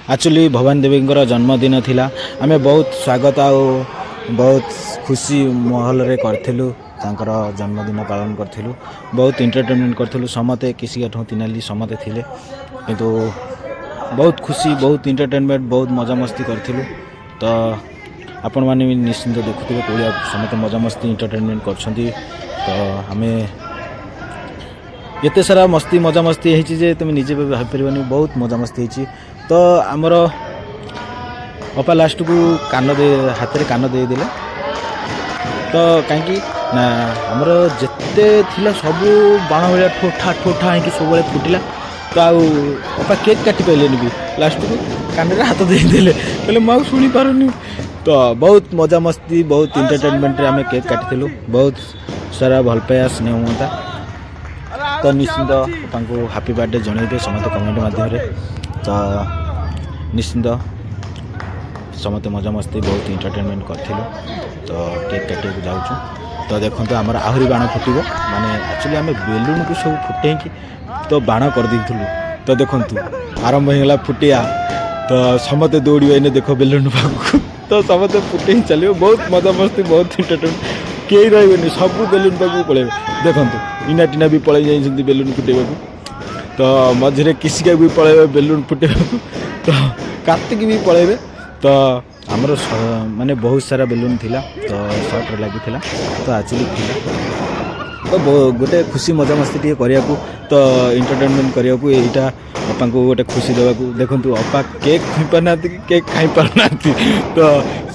Actually Bhavani Devi जन्मदिन थिला आमे बहुत स्वागत आ बहुत खुशी महल रे करथिलु तांकर जन्मदिन पालन करथिलु बहुत एंटरटेनमेंट करथिलु समते किसी ठो तिनाली समते थिले किंतु बहुत खुशी बहुत एंटरटेनमेंट बहुत मजा मस्ती करथिलु तो आपण माने निश्चिंत देखुथिबे कोलिया समते मजा मस्ती एंटरटेनमेंट करछंती तो हमें एते सारा मस्ती मजा मस्ती हेची जे तुम निजे भाई परिबनी बहुत मजा मस्ती हेची तो आमर अपा लास्ट को कान दे हाथ रे कान दे देले तो कहीं ना आमर जिते थिला सब बाण भाया ठोठा ठोठा है सब फुटिला तो अपा केक काटी पारे भी लास्ट को कान रे हाथ दे देले कहले मैं शुणी पारुनी तो बहुत मजा मस्ती बहुत एंटरटेनमेंट रे आमे केक काटिलु बहुत सारा भल पाया स्नेह होता तो निश्चिंत तांको हैप्पी बर्थडे जनइबे समस्त कमेंट माध्यम तो निश्चिंत समस्त मजा मस्ती बहुत एंटरटेनमेंट करथिलु तो केक काटे जाऊँ तो देखो तो आमर आहरी बाण फुटब माने एक्चुअली आम बेलून को सब फुटे तो बाण कर देलु तो देखु आरंभ होगा फुटिया तो समस्त दौड़े देख बेलून पाक तो समस्त फुटे चलो बहुत मजा मस्ती बहुत एंटरटेनमेंट कई रही सब बेलून पाक पलैबे देखु इना टीना भी पलि जाइए बेलून फुटेबा तो मझे किसिका भी पलैबे बेलून फुटेबा तो कार्तिक भी पलैबे तो आमर माने बहुत सारा बेलून थिला तो शर्ट लगी थिला तो एक्चुअली थिला तो गोटे खुशी मजा मस्ती टे करिया तो एंटरटेनमेंट करिया एटा अपा को गोटे खुशी देवा देखु अपा केक खाई पारना केक खाई पारना तो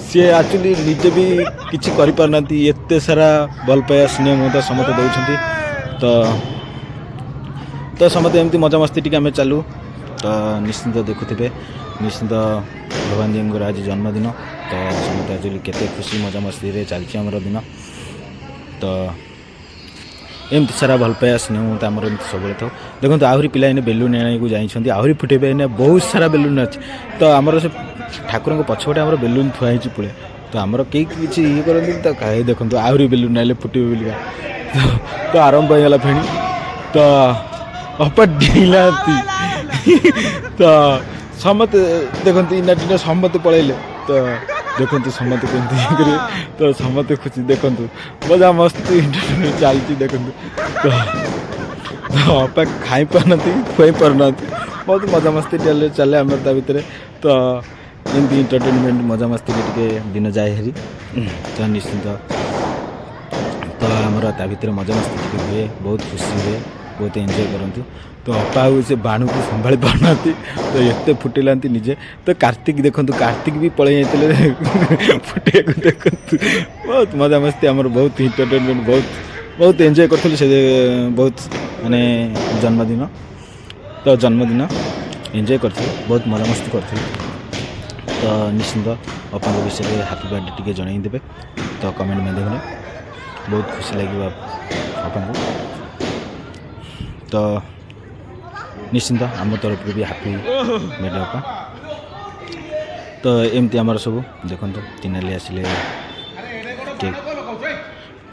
सी एक्चुअली निजे भी किसी कर पारना एते सारा भल पाया स्नेह ममता समस्त दौरान तो समस्त एमती मजा मस्ती टी आम चालू तो निश्चिंत देखुथे निश्चिंत भगवान जी आज जन्मदिन तो समस्त एक्चुअली केते खुशी मजा मस्ती चलती आमर दिन तो एमती सारा भल पाया स्नेह आमर एमती सब था देखो आहरी पिला बेलून एने को जाइए आहरी फुटेबे एने बहुत सारा बेलून अच्छे तो आमर से ठाकुर पछपटे आमर बेलून थुआई पुले तो आमर कई किसी ये करते तो कहीं देखो आहरी बेलून आए फुटे बोलिका तो आरंभ होगा फेणी तो अपा ढीला तो समते देखते इना टीना समते पलैले तो देखते समते कमी करेंगे तो समते खुशी देखु मजा मस्ती चलती देखु तो अपा खाई पारना खुई पारना बहुत मजा मस्ती चले आम भितर तो एमती एंटरटेनमेंट मजा मस्ती टे दिन जाए हेरी तो निश्चिंत तो आमर भितर मजा मस्ती टे हुए बहुत खुशी हुए बहुत एंजॉय करती तो अपा से बाण को संभा पारना तो एत फुटेला निजे तो कार्तिक देखु कार्तिक भी पलि जाते फुटे देखु बहुत मजा मस्ती आमर बहुत एंटरटेनमेंट बहुत बहुत एंजॉय करूँ से बहुत माने जन्मदिन तो जन्मदिन एंजॉय कर बहुत मजा मस्ती करूँ तो निश्चिंत अपा विषय में हैप्पी बर्थडे टी जनईदेवे तो कमेंट माध्यम बहुत खुशी लगे आपको तो निश्चिंत आम तरफ भी हैप्पी बर्थडे अपा तो एमती आमर सब देखो तीनाली आसिले केक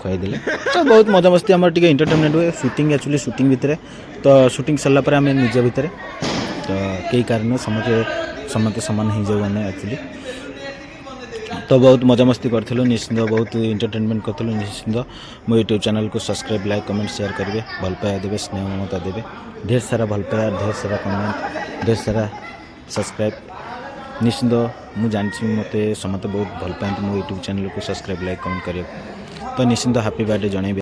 खुआईदे तो बहुत मजा मस्ती आम टे एंटरटेनमेंट हुए शूटिंग एक्चुअली शूटिंग भितर तो शूटिंग सरला पर आम निज भितर तो कई कारण समते सामान हो जाऊ मैंने एक्चुअली तो बहुत मजा मस्ती करूँ निश्चिंत बहुत एंटरटेनमेंट करूँ निश्चिंत मो यूट्यूब चैनल को सब्सक्राइब लाइक कमेंट शेयर करेंगे भल पाया देवे स्नेह ममता देवे ढेर सारा भल पाया ढेर सारा कमेंट ढेर सारा सब्सक्राइब निश्चिंत मुझे जानती मत समस्त बहुत भल पाते मो यूट्यूब चैनल को सब्सक्राइब लाइक कमेंट करें तो निश्चिंत हैप्पी बर्थडे जनइबे।